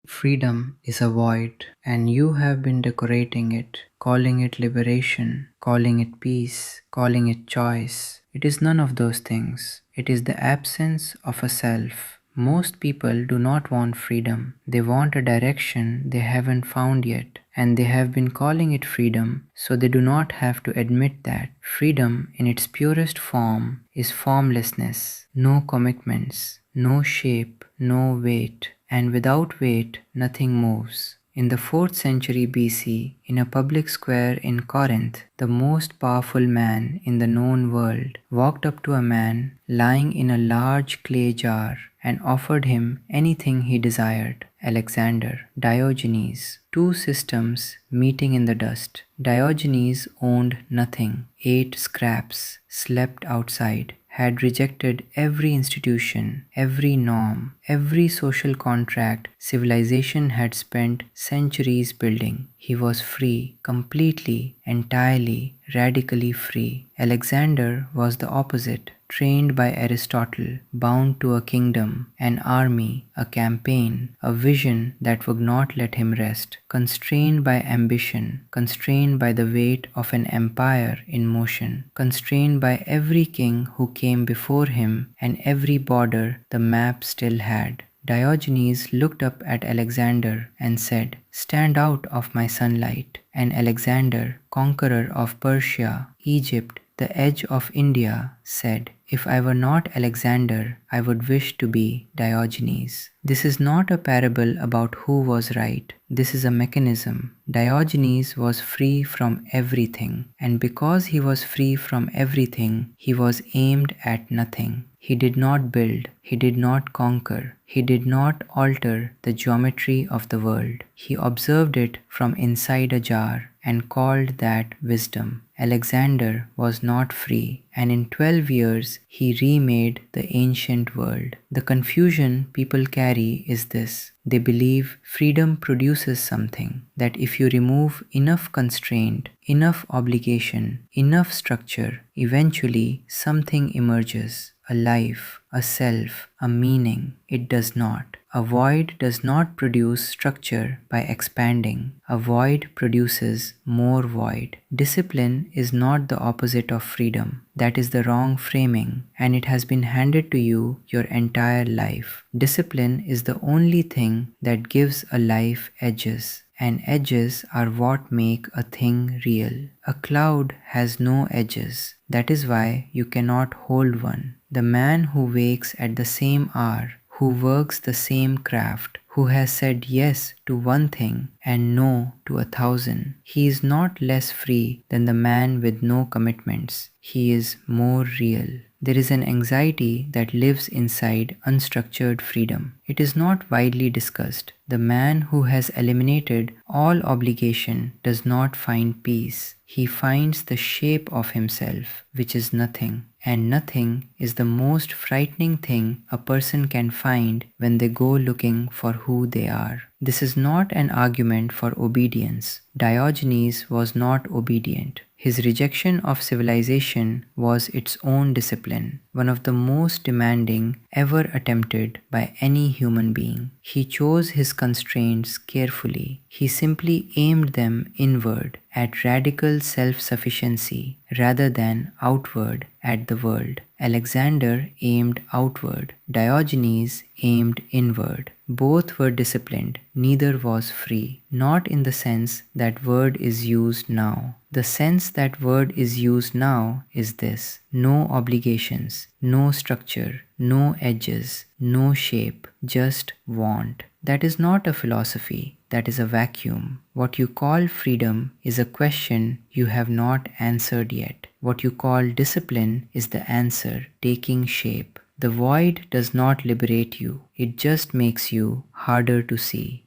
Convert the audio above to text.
Freedom is a void, and you have been decorating it, calling it liberation, calling it peace, calling it choice. It is none of those things. It is the absence of a self. Most people do not want freedom. They want a direction they haven't found yet, and they have been calling it freedom, so they do not have to admit that. Freedom, in its purest form, is formlessness, no commitments, no shape, no weight, and without weight, nothing moves. In the 4th century BC, in a public square in Corinth, the most powerful man in the known world walked up to a man lying in a large clay jar and offered him anything he desired. Alexander, Diogenes, two systems meeting in the dust. Diogenes owned nothing, ate scraps, slept outside, had rejected every institution, every norm, every social contract civilization had spent centuries building. He was free, completely, entirely, radically free. Alexander was the opposite, trained by Aristotle, bound to a kingdom, an army, a campaign, a vision that would not let him rest, constrained by ambition, constrained by the weight of an empire in motion, constrained by every king who came before him and every border the map still had. Diogenes looked up at Alexander and said, "Stand out of my sunlight." And Alexander, conqueror of Persia, Egypt, the edge of India, said, "If I were not Alexander, I would wish to be Diogenes." This is not a parable about who was right. This is a mechanism. Diogenes was free from everything, and because he was free from everything, he was aimed at nothing. He did not build, he did not conquer, he did not alter the geometry of the world. He observed it from inside a jar and called that wisdom. Alexander was not free, and in 12 years he remade the ancient world. The confusion people carry is this. They believe freedom produces something, that if you remove enough constraint, enough obligation, enough structure, eventually something emerges. A life, a self, a meaning. It does not. A void does not produce structure by expanding. A void produces more void. Discipline is not the opposite of freedom. That is the wrong framing, and it has been handed to you your entire life. Discipline is the only thing that gives a life edges, and edges are what make a thing real. A cloud has no edges. That is why you cannot hold one. The man who wakes at the same hour, who works the same craft, who has said yes to one thing and no to 1,000, he is not less free than the man with no commitments. He is more real. There is an anxiety that lives inside unstructured freedom. It is not widely discussed. The man who has eliminated all obligation does not find peace. He finds the shape of himself, which is nothing. And nothing is the most frightening thing a person can find when they go looking for who they are. This is not an argument for obedience. Diogenes was not obedient. His rejection of civilization was its own discipline, one of the most demanding ever attempted by any human being. He chose his constraints carefully. He simply aimed them inward at radical self-sufficiency rather than outward at the world. Alexander aimed outward. Diogenes aimed inward. Both were disciplined. Neither was free. Not in the sense that word is used now. The sense that word is used now is this: no obligations, no structure, no edges, no shape, just want. That is not a philosophy. That is a vacuum. What you call freedom is a question you have not answered yet. What you call discipline is the answer taking shape. The void does not liberate you. It just makes you harder to see.